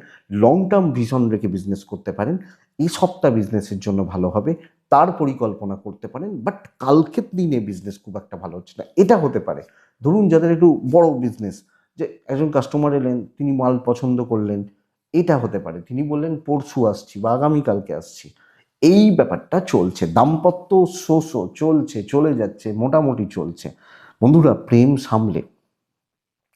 A: লং টার্ম ভিশন রেখে বিজনেস করতে পারেন, এই সপ্তাহ বিজনেসের জন্য ভালো হবে, তার পরিকল্পনা করতে পারেন। বাট কালকের দিনে বিজনেস খুব একটা ভালো হচ্ছে না, এটা হতে পারে। ধরুন যাদের একটু বড় বিজনেস, যে একজন কাস্টমার এলেন, তিনি মাল পছন্দ করলেন, এটা হতে পারে, তিনি বললেন পরশু আসছি বা আগামীকালকে আসছি, এই ব্যাপারটা চলছে। দাম্পত্য চলছে, চলে যাচ্ছে, মোটামুটি চলছে। বন্ধুরা, প্রেম সামলে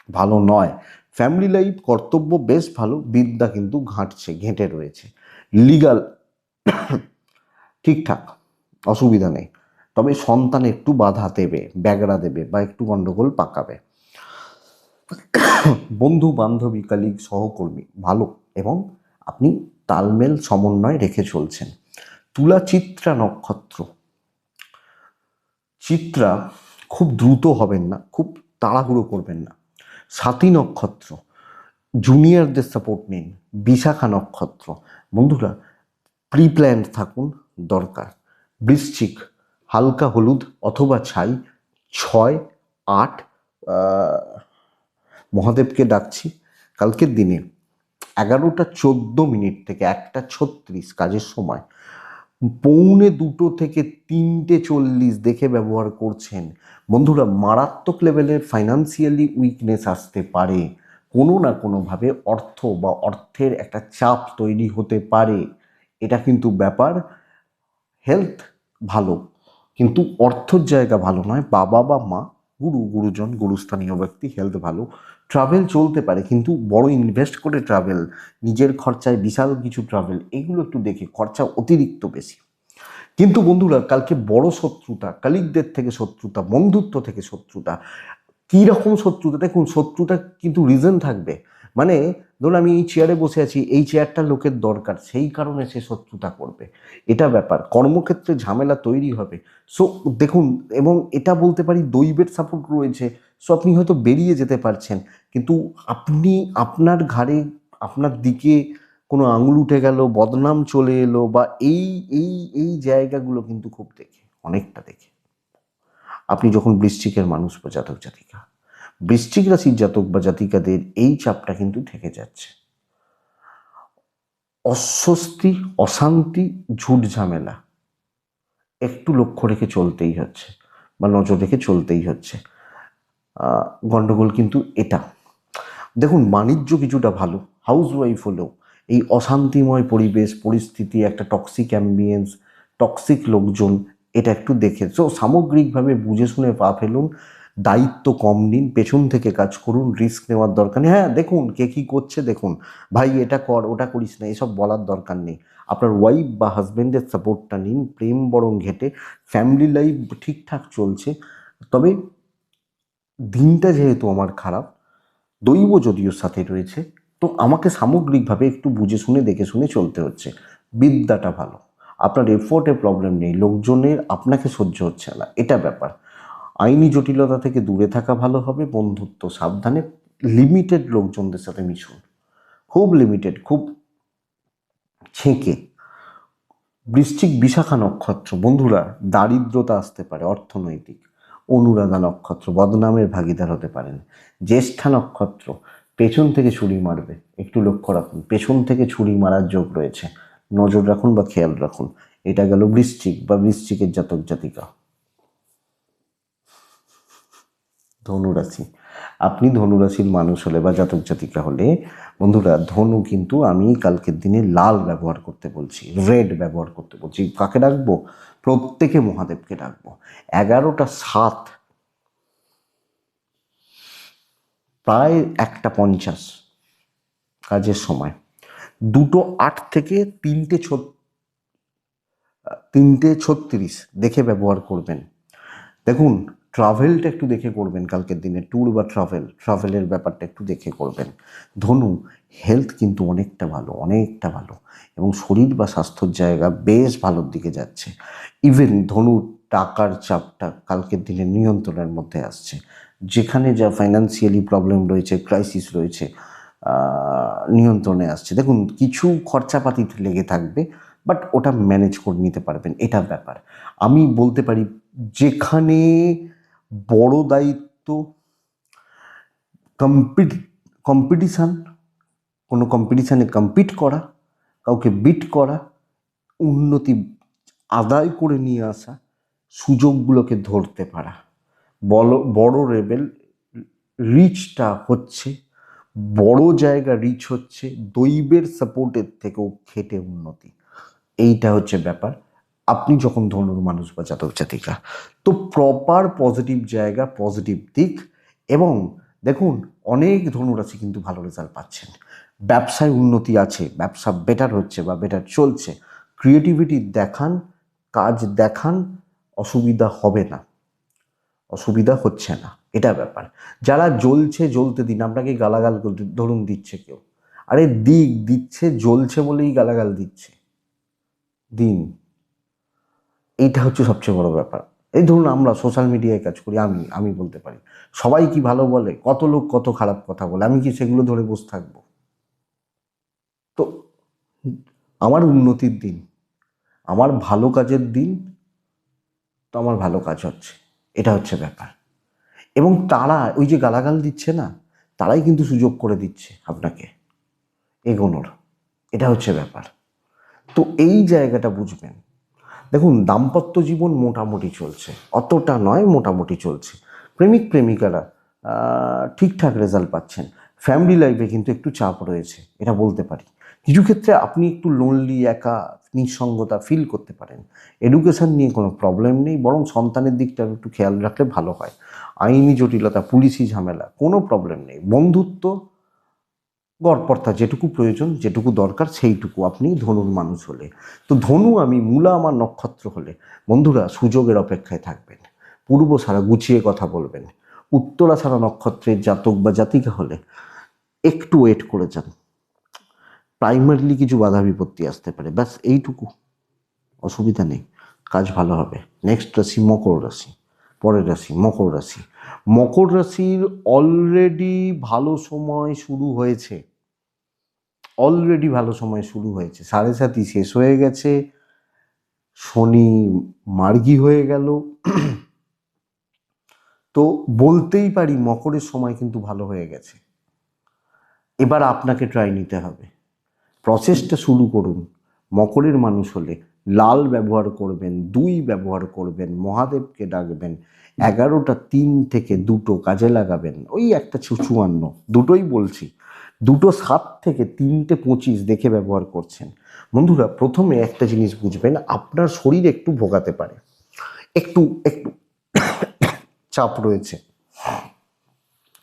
A: ভালো নয়। ফ্যামিলি লাইফ, কর্তব্য বেশ ভালো, বিদ্যা কিন্তু ঘেঁটে রয়েছে। লিগাল ঠিকঠাক, অসুবিধা নেই। তবে সন্তান একটু বাধা দেবে, ব্যাগড়া দেবে, বা একটু গন্ডগোল পাকাবে। বন্ধু বান্ধবী, কালিগ, সহকর্মী ভালো, এবং আপনি তালমেল সমন্বয় রেখে চলছেন। তুলা চিত্রা নক্ষত্র, চিত্রা খুব দ্রুত হবেন না, খুব তাড়াহুড়ো করবেন না। স্বাতী নক্ষত্র, জুনিয়রদের সাপোর্ট নিন। বিশাখা নক্ষত্র, বন্ধুরা প্রি প্ল্যান্ড থাকুন, দরকার। বৃশ্চিক, হালকা হলুদ অথবা ছাই, 6, 8, মহাদেবকে ডাকছি। কালকের দিনে 11টা 14 থেকে 1টা 36 কাজের সময়, 1:45 থেকে 3টে 40 দেখে ব্যবহার করছেন। বন্ধুরা, মারাত্মক লেভেলের ফাইন্যান্সিয়ালি উইকনেস আসতে পারে, কোনো না কোনোভাবে অর্থ বা অর্থের একটা চাপ তৈরি হতে পারে, এটা কিন্তু ব্যাপার। হেলথ ভালো, কিন্তু অর্থর জায়গা ভালো নয়। বাবা বা মা, গুরুজন, গুরুস্থানীয় ব্যক্তি, হেলথ ভালো। ট্রাভেল চলতে পারে, কিন্তু বড় ইনভেস্ট করে ট্রাভেল, নিজের খরচায় বিশাল কিছু ট্রাভেল, এগুলো একটু দেখে, খরচা অতিরিক্ত বেশি। কিন্তু বন্ধুরা, কালকে বড় শত্রুতা, কালিকদের থেকে শত্রুতা, বন্ধুত্ব থেকে শত্রুতা। কী রকম শত্রুতা? দেখুন, শত্রুতা কিন্তু রিজন থাকবে, মানে ধরুন আমি এই চেয়ারে বসে আছি, এই চেয়ারটা লোকের দরকার, সেই কারণে সে শত্রুতা করবে, এটা ব্যাপার। কর্মক্ষেত্রে ঝামেলা তৈরি হবে। সো দেখুন, এবং এটা বলতে পারি দৈবের সাপোর্ট রয়েছে। সো আপনি হয়তো বেরিয়ে যেতে পারছেন, কিন্তু আপনি আপনার ঘাড়ে, আপনার দিকে কোনো আঙুল উঠে গেল, বদনাম চলে এলো, বা এই এই এই জায়গাগুলো কিন্তু খুব দেখে, অনেকটা দেখে। আপনি যখন বৃশ্চিকের মানুষ বা জাতক জাতিকা, বৃশ্চিক রাশির জাতক বা জাতিকাদের এই চাপটা কিন্তু থেকে যাচ্ছে। অস্বস্তি, অশান্তি, ঝুট ঝামেলা একটু লক্ষ্য রেখে চলতেই হচ্ছে, বা নজর রেখে চলতেই হচ্ছে। গণ্ডগোল কিন্তু এটা, দেখুন বাণিজ্য কিছুটা ভালো, হাউস ওয়াইফ হলেও এই অশান্তিময় পরিবেশ পরিস্থিতি, একটা টক্সিক অ্যাম্বিয়েন্স, টক্সিক লোকজন, এটা একটু দেখে। তো সামগ্রিকভাবে বুঝে শুনে পা ফেলুন, দায়িত্ব কম নিন, পেছন থেকে কাজ করুন, রিস্ক নেওয়ার দরকার নেই। হ্যাঁ দেখুন কে কী করছে, দেখুন ভাই এটা কর ওটা করিস না, এসব বলার দরকার নেই। আপনার ওয়াইফ বা হাজব্যান্ডের সাপোর্টটা নিন, প্রেম বরং ঘেটে, ফ্যামিলি লাইফ ঠিকঠাক চলছে। তবে দিনটা যেহেতু আমার খারাপ, দৈব যদিও সাথে রয়েছে, তো আমাকে সামগ্রিকভাবে একটু বুঝে শুনে দেখে শুনে চলতে হচ্ছে। বিদ্যাটা ভালো, আপনার এফোর্টে প্রবলেম নেই, লোকজনের আপনাকে সহ্য হচ্ছে না, এটা ব্যাপার। আইনি জটিলতা থেকে দূরে থাকা ভালো হবে। বন্ধুত্ব সাবধানে, লিমিটেড লোকজনদের সাথে মিশুন, খুব লিমিটেড, খুব ছেঁকে। বৃশ্চিক বিশাখা নক্ষত্র, বন্ধুরা দারিদ্রতা আসতে পারে, অর্থনৈতিক। অনুরাধা নক্ষত্র, বদনামের ভাগিদার হতে পারেন। জ্যেষ্ঠা নক্ষত্র, পেছন থেকে ছুরি মারবে, একটু লক্ষ্য রাখুন, পেছন থেকে ছুরি মারার যোগ রয়েছে, নজর রাখুন বা খেয়াল রাখুন। এটা গেল বৃশ্চিক বা বৃশ্চিকের জাতক জাতিকা। ধনুরাশি, আপনি ধনুরাশির মানুষ হলে বা জাতক জাতিকা হলে, বন্ধুরা ধনু কিন্তু আমি কালকের দিনে লাল ব্যবহার করতে বলছি, রেড ব্যবহার করতে বলছি। কাকে ডাকবো? প্রত্যেকে মহাদেবকে ডাকবো। 11টা 7, প্রায় 1টা 50 কাজের সময়, 2টো 8 থেকে 3টে 36 দেখে ব্যবহার করবেন। দেখুন ট্রাভেলটা একটু দেখে করবেন কালকের দিনে, ট্যুর বা ট্রাভেলের ব্যাপারটা একটু দেখে করবেন। ধনু, হেলথ কিন্তু অনেকটা ভালো, অনেকটা ভালো, এবং শরীর বা স্বাস্থ্যর জায়গা বেশ ভালোর দিকে যাচ্ছে। ইভেন ধনুর টাকার চাপটা কালকের দিনে নিয়ন্ত্রণের মধ্যে আসছে। যেখানে যা ফাইন্যান্সিয়ালি প্রবলেম রয়েছে, ক্রাইসিস রয়েছে, নিয়ন্ত্রণে আসছে। দেখুন কিছু খরচাপাতি লেগে থাকবে, বাট ওটা ম্যানেজ করে নিতে পারবেন, এটা ব্যাপার। আমি বলতে পারি যেখানে বড় দায়িত্ব, কম্পিট কম্পিটিশান, কোনো কম্পিটিশানে কম্পিট করা, কাউকে বিট করা, উন্নতি আদায় করে নিয়ে আসা, সুযোগগুলোকে ধরতে পারা, বড় লেভেল রিচটা হচ্ছে, বড় জায়গা রিচ হচ্ছে, দৈবের সাপোর্টের থেকেও খেটে উন্নতি, এইটা হচ্ছে ব্যাপার। আপনি যখন ধনুর মানুষ বা জাতক জাতিকা, তো প্রপার পজিটিভ জায়গা, পজিটিভ দিক। এবং দেখুন অনেক ধনুরাশি কিন্তু ভালো রেজাল্ট পাচ্ছেন, ব্যবসায় উন্নতি আছে, ব্যবসা বেটার হচ্ছে বা বেটার চলছে। ক্রিয়েটিভিটি দেখান, কাজ দেখান, অসুবিধা হবে না, অসুবিধা হচ্ছে না, এটা ব্যাপার। যারা জ্বলছে জ্বলতে দিন, আপনাকে গালাগাল ধরুন দিচ্ছে কেউ, আরে দিচ্ছে, জ্বলছে বলেই গালাগাল দিচ্ছে, দিন। এইটা হচ্ছে সবচেয়ে বড় ব্যাপার। এই ধরুন আমরা সোশ্যাল মিডিয়ায় কাজ করি, আমি বলতে পারি সবাই কি ভালো বলে, কত লোক কত খারাপ কথা বলে, আমি কি সেগুলো ধরে বসে থাকবো? তো আমার উন্নতির দিন, আমার ভালো কাজের দিন, তো আমার ভালো কাজ হচ্ছে, এটা হচ্ছে ব্যাপার। এবং তারা ওই যে গালাগাল দিচ্ছে না, তারাই কিন্তু সুযোগ করে দিচ্ছে আপনাকে এগোনোর, এটা হচ্ছে ব্যাপার। তো এই জায়গাটা বুঝবেন। দেখুন দাম্পত্য জীবন মোটামুটি চলছে, অতটা নয়, মোটামুটি চলছে। প্রেমিক প্রেমিকারা ঠিকঠাক রেজাল্ট পাচ্ছেন। ফ্যামিলি লাইফে কিন্তু একটু চাপ রয়েছে, এটা বলতে পারি। কিছু ক্ষেত্রে আপনি একটু লোনলি, একা, নিঃসঙ্গতা ফিল করতে পারেন। এডুকেশন নিয়ে কোনো প্রবলেম নেই, বরং সন্তানের দিকটা একটু খেয়াল রাখলে ভালো হয়। আইনি জটিলতা, পুলিশি ঝামেলা, কোনো প্রবলেম নেই। বন্ধুত্ব, গড়পড়তা, যেটুকু প্রয়োজন, যেটুকু দরকার সেইটুকু আপনি ধনুর মানুষ হলে। তো ধনু আমি, মূলা আমার নক্ষত্র হলে, বন্ধুরা সুযোগের অপেক্ষায় থাকবেন, পূর্ব সারা গুছিয়ে কথা বলবেন। উত্তরা সারা নক্ষত্রের জাতক বা জাতিকা হলে একটু ওয়েট করে যান, প্রাইমারিলি কিছু বাধা বিপত্তি আসতে পারে, ব্যাস এইটুকু, অসুবিধা নেই, কাজ ভালো হবে। নেক্সট রাশি মকর রাশি, পরের রাশি মকর রাশি। মকর রাশির অলরেডি ভালো সময় শুরু হয়েছে, অলরেডি ভালো সময় শুরু হয়েছে, 7.5 শেষ হয়ে গেছে, শনি মার্গী হয়ে গেল। তো বলতেই পারি মকরের সময় কিন্তু ভালো হয়ে গেছে। এবার আপনাকে ট্রাই নিতে হবে, প্রসেসটা শুরু করুন। মকরের মানুষ হলে লাল ব্যবহার করবেন, 2 ব্যবহার করবেন, মহাদেবকে ডাকবেন, 11টা 3 থেকে 2 কাজে লাগাবেন, ওই একটা 54, দুটোই বলছি, 2 7 থেকে 3টে 25 দেখে ব্যবহার করছেন। বন্ধুরা, প্রথমে একটা জিনিস বুঝবেন, আপনার শরীর একটু ভোগাতে পারে, একটু একটু চাপ রয়েছে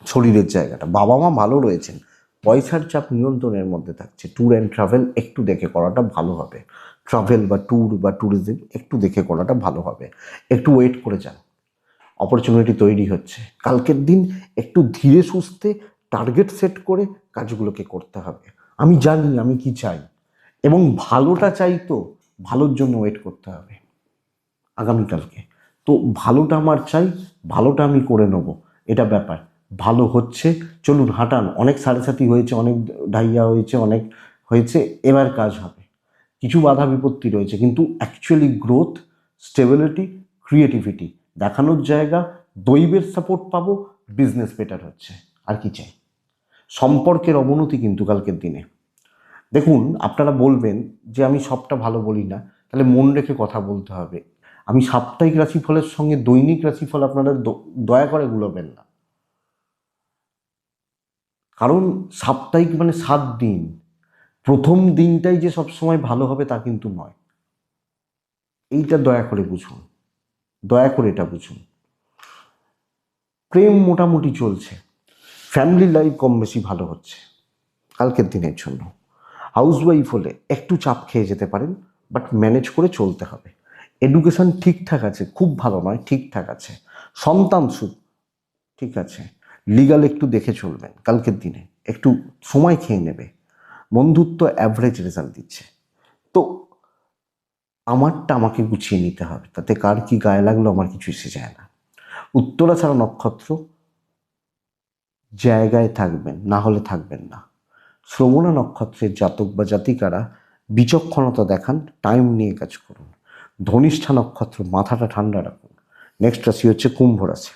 A: শরীরের জায়গাটা, বাবা মা ভালো রয়েছেন, পয়সার চাপ নিয়ন্ত্রণের মধ্যে থাকছে। ট্যুর অ্যান্ড ট্রাভেল একটু দেখে করাটা ভালো হবে, ট্রাভেল বা ট্যুর বা ট্যুরিজম একটু দেখে করাটা ভালো হবে, একটু ওয়েট করে যান, অপরচুনিটি তৈরি হচ্ছে। কালকের দিন একটু ধীরে সুস্থে টার্গেট সেট করে কাজগুলোকে করতে হবে। আমি জানি আমি কি চাই, এবং ভালোটা চাই, তো ভালোর জন্য ওয়েট করতে হবে আগামীকালকে। তো ভালোটা আমার চাই, ভালোটা আমি করে নেবো, এটা ব্যাপার। ভালো হচ্ছে, চলুন হাঁটান, অনেক 7.5 হয়েছে, অনেক ঢাইয়া হয়েছে, অনেক হয়েছে, এবার কাজ হবে। কিছু বাধা বিপত্তি রয়েছে, কিন্তু অ্যাকচুয়ালি গ্রোথ, স্টেবিলিটি, ক্রিয়েটিভিটি দেখানোর জায়গা, দৈবের সাপোর্ট পাবো, বিজনেস বেটার হচ্ছে, আর কি চাই। সম্পর্কের অবনতি কিন্তু কালকের দিনে। দেখুন, আপনারা বলবেন যে আমি সবটা ভালো বলি না, তাহলে মন রেখে কথা বলতে হবে। আমি সাপ্তাহিক রাশিফলের সঙ্গে দৈনিক রাশিফল আপনারা দয়া করে গুলোবেন না, কারণ সাপ্তাহিক মানে 7 দিন, প্রথম দিনটাই যে সবসময় ভালো হবে তা কিন্তু নয়। এইটা দয়া করে বুঝুন, দয়া করে এটা বুঝুন। প্রেম মোটামুটি চলছে, ফ্যামিলি লাইফ কম বেশি ভালো হচ্ছে কালকের দিনের জন্য। হাউসওয়াইফ হলে একটু চাপ খেয়ে যেতে পারেন, বাট ম্যানেজ করে চলতে হবে। এডুকেশন ঠিকঠাক আছে, খুব ভালো নয়, ঠিকঠাক আছে। সন্তান সুখ ঠিক আছে। লিগাল একটু দেখে চলবেন কালকের দিনে, একটু সময় খেয়ে নেবে। বন্ধুত্ব অ্যাভারেজ রেজাল্ট দিচ্ছে। তো আমারটা আমাকে গুছিয়ে নিতে হবে, তাতে কার কি গায়ে লাগলো আমার কিছু এসে যায় না। উত্তরাছাড়া নক্ষত্র, জায়গায় থাকবেন, না হলে থাকবেন না। শ্রবণা নক্ষত্রের জাতক বা জাতিকারা বিচক্ষণতা দেখান, টাইম নিয়ে কাজ করুন। ধনিষ্ঠা নক্ষত্র, মাথাটা ঠান্ডা রাখুন। নেক্সট রাশি হচ্ছে কুম্ভ রাশি।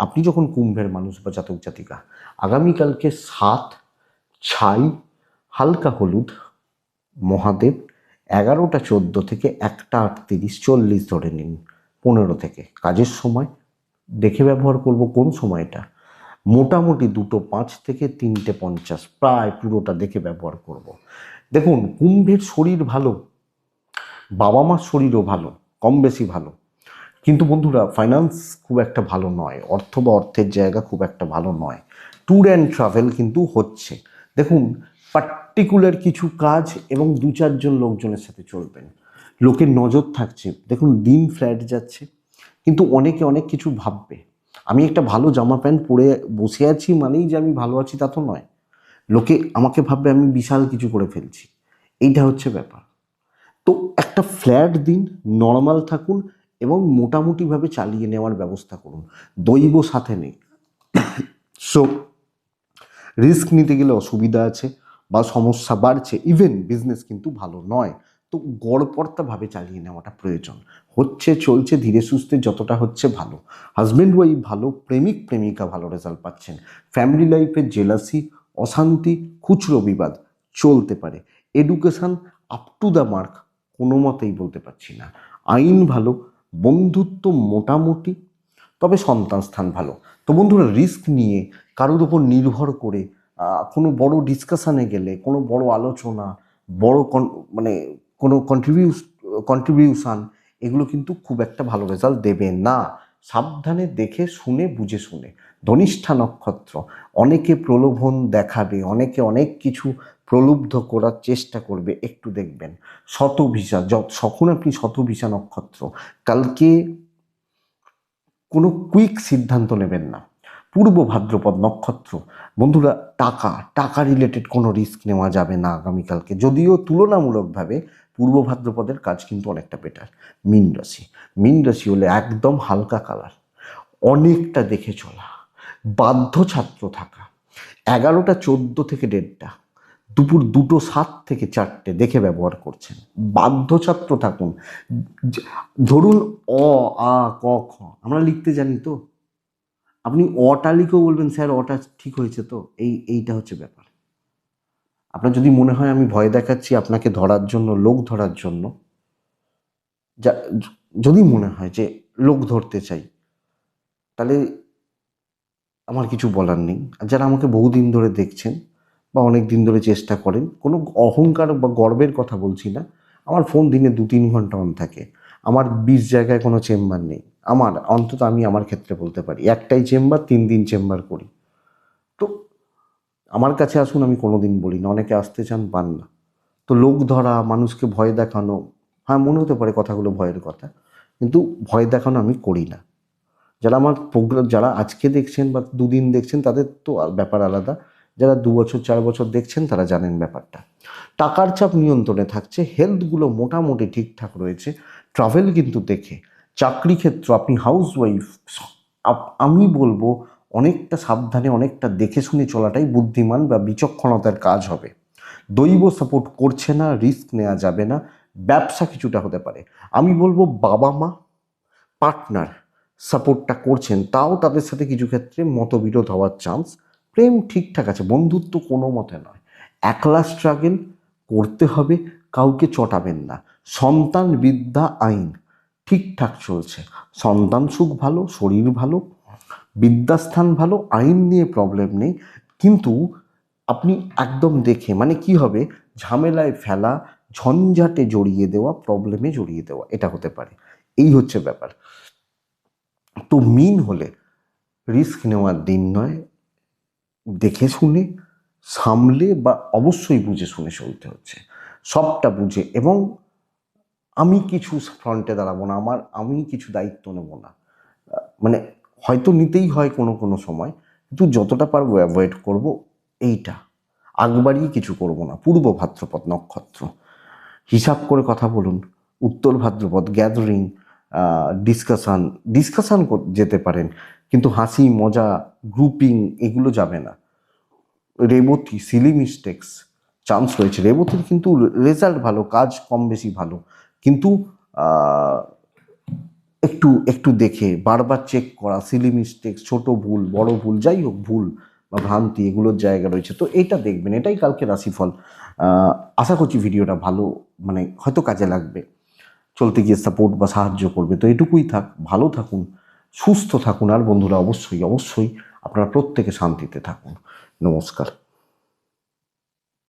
A: আপনি যখন কুম্ভের মানুষ বা জাতক জাতিকা, আগামীকালকে 7 ছাই, হালকা হলুদ, মহাদেব, 11টা 14 থেকে 1টা 38 40 ধরে নিন, 15 থেকে কাজের সময় দেখে ব্যবহার করব। কোন সময়টা? মোটামুটি 2:05 থেকে 3:50, প্রায় পুরোটা দেখে ব্যবহার করব। দেখুন, কুম্ভের শরীর ভালো, বাবা মার শরীরও ভালো, কম বেশি ভালো, কিন্তু বন্ধুরা ফাইন্যান্স খুব একটা ভালো নয়, অর্থ বা অর্থের জায়গা খুব একটা ভালো নয়। ট্যুর অ্যান্ড ট্রাভেল কিন্তু হচ্ছে। দেখুন, পার্টিকুলার কিছু কাজ এবং 2-4 জন লোকজনের সাথে চলবেন, লোকের নজর থাকছে। দেখুন, দিন ফ্ল্যাট যাচ্ছে, কিন্তু অনেকে অনেক কিছু ভাববে। আমি একটা ভালো জামা প্যান্ট পরে বসে আছি মানেই যে আমি ভালো আছি তা তো নয়, লোকে আমাকে ভাববে আমি বিশাল কিছু করে ফেলছি, এইটা হচ্ছে ব্যাপার। তো একটা ফ্ল্যাট দিন, নর্মাল থাকুন এবং মোটামুটিভাবে চালিয়ে নেওয়ার ব্যবস্থা করুন। দৈব সাথে নেই, সো রিস্ক নিতে গেলে অসুবিধা আছে বা সমস্যা বাড়ছে, ইভেন বিজনেস কিন্তু ভালো নয়। তো গড়পড়তাভাবে চালিয়ে নেওয়াটা প্রয়োজন। হচ্ছে, চলছে, ধীরে সুস্থে যতটা হচ্ছে ভালো। হাজব্যান্ড ওয়াইফ ভালো, প্রেমিক প্রেমিকা ভালো রেজাল্ট পাচ্ছেন। ফ্যামিলি লাইফে জেলাসি, অশান্তি, খুচরো বিবাদ চলতে পারে। Education up to the mark কোনো মতেই বলতে পারছি না। আইন ভালো, বন্ধুত্ব মোটামুটি, তবে সন্তান স্থান ভালো। তো বন্ধুরা, রিস্ক নিয়ে কারোর উপর নির্ভর করে কোনো বড় ডিসকাশানে গেলে, কোনো বড় আলোচনা, বড় মানে কোনো কন্ট্রিবিউশন, এগুলো কিন্তু খুব একটা ভালো রেজাল্ট দেবে না। সাবধানে দেখে শুনে বুঝে শুনে। ধনিষ্ঠা নক্ষত্র, অনেকে প্রলোভন দেখাবে, অনেকে অনেক কিছু প্রলুব্ধ করার চেষ্টা করবে, একটু দেখবেন। শতভিসা, যখন আপনি শতভিসা নক্ষত্র, কালকে কোনো কুইক সিদ্ধান্ত নেবেন না। পূর্ব ভাদ্রপদ নক্ষত্র, বন্ধুরা, টাকা রিলেটেড কোনো রিস্ক নেওয়া যাবে না আগামীকালকে, যদিও তুলনামূলকভাবে পূর্ব ভাদ্রপদের কাজ কিন্তু অনেকটা বেটার। মীন রাশি হলে একদম হালকা কালার, অনেকটা দেখে চলা, বাধ্য ছাত্র থাকা, 11টা 14 থেকে 1:30, দুপুর 2:07 থেকে 4টে দেখে ব্যবহার করছেন। বাধ্যছাত্র থাকুন। ধরুন অ, আ, ক, খ আমরা লিখতে জানি তো, আপনি অটা লিখেও বলবেন স্যার অটা ঠিক হয়েছে তো, এইটা হচ্ছে ব্যাপার। আপনার যদি মনে হয় আমি ভয় দেখাচ্ছি আপনাকে ধরার জন্য, লোক ধরার জন্য, যা যদি মনে হয় যে লোক ধরতে চাই, তাহলে আমার কিছু বলার নেই। আর যারা আমাকে বহুদিন ধরে দেখছেন বা অনেক দিন ধরে চেষ্টা করেন, কোনো অহংকার বা গর্বের কথা বলছি না, আমার ফোন দিনে 2-3 ঘন্টা অন থাকে। আমার 20 জায়গায় কোনো চেম্বার নেই। আমার অন্তত আমি আমার ক্ষেত্রে বলতে পারি একটাই চেম্বার, 3 দিন চেম্বার করি। তো আমার কাছে আসুন, আমি কোনোদিন বলি না, অনেকে আসতে চান পান না। তো লোক ধরা, মানুষকে ভয় দেখানো, হ্যাঁ মনে হতে পারে কথাগুলো ভয়ের কথা, কিন্তু ভয় দেখানো আমি করি না। যারা আমার প্রোগ্রাম, যারা আজকে দেখছেন বা 2 দিন দেখছেন তাদের তো ব্যাপার আলাদা, যারা 2 বছর 4 বছর দেখছেন তারা জানেন ব্যাপারটা। টাকার চাপ নিয়ন্ত্রণে থাকছে, হেলথগুলো মোটামুটি ঠিকঠাক রয়েছে, ট্রাভেল কিন্তু দেখে, চাকরি ক্ষেত্র, আপনি হাউস ওয়াইফ, আমি বলবো অনেকটা সাবধানে, অনেকটা দেখে শুনে চলাটাই বুদ্ধিমান বা বিচক্ষণতার কাজ হবে। দৈব সাপোর্ট করছে না, রিস্ক নেওয়া যাবে না, ব্যবসা কিছুটা হতে পারে। আমি বলবো বাবা মা, পার্টনার সাপোর্টটা করছেন, তাও তাদের সাথে কিছু ক্ষেত্রে মতবিরোধ হওয়ার চান্স। প্রেম ঠিকঠাক আছে, বন্ধুত্ব কোনো মতে নয়। একলা স্ট্রাগল করতে হবে, কাউকে চটাবেন না। সন্তান বিদ্যা আইন ঠিকঠাক চলছে, সন্তান সুখ ভালো, শরীর ভালো, বিদ্যাস্থান ভালো, আইন নিয়ে প্রবলেম নেই। কিন্তু আপনি একদম দেখে, মানে কি হবে, ঝামেলায় ফেলা, ঝঞ্ঝাটে জড়িয়ে দেওয়া, প্রবলেমে জড়িয়ে দেওয়া, এটা হতে পারে। এই হচ্ছে ব্যাপার। তো মিন হলে রিস্ক নেওয়ার দিন নয়, দেখে শুনে সামলে বা অবশ্যই বুঝে শুনে চলতে হচ্ছে, সবটা বুঝে। এবং আমি কিছু ফ্রন্টে দাঁড়াবো না, আমি কিছু দায়িত্ব নেব না, মানে হয়তো নিতেই হয় কোনো কোনো সময়, কিন্তু যতটা পারবো অ্যাভয়েড করব। এইটা আগ বাড়িয়ে কিছু করব না। পূর্ব ভাদ্রপদ নক্ষত্র, হিসাব করে কথা বলুন। উত্তর ভাদ্রপদ গ্যাদারিং, ডিসকাশান যেতে পারেন, কিন্তু হাসি মজা গ্রুপিং এগুলো যাবে না। রেবতী সিলি মিস্টেক্স চান্স রয়েছে, রেবতীর কিন্তু রেজাল্ট ভালো, কাজ কম বেশি ভালো, কিন্তু একটু একটু দেখে বারবার চেক করা, সিলি মিস্টেক্স, ছোট ভুল বড় ভুল যাই হোক, ভুল বা ভ্রান্তি এগুলোর জায়গা রয়েছে। তো এটা দেখবেন, এটাই কালকে রাশিফল। আশা করছি ভিডিওটা ভালো, মানে হয়তো কাজে লাগবে, চলতে গিয়ে সাপোর্ট বা সাহায্য করবে। তো এটুকুই থাক, ভালো থাকুন, সুস্থ থাকুন, আর বন্ধুরা অবশ্যই অবশ্যই আপনারা প্রত্যেকে শান্তিতে থাকুন। নমস্কার।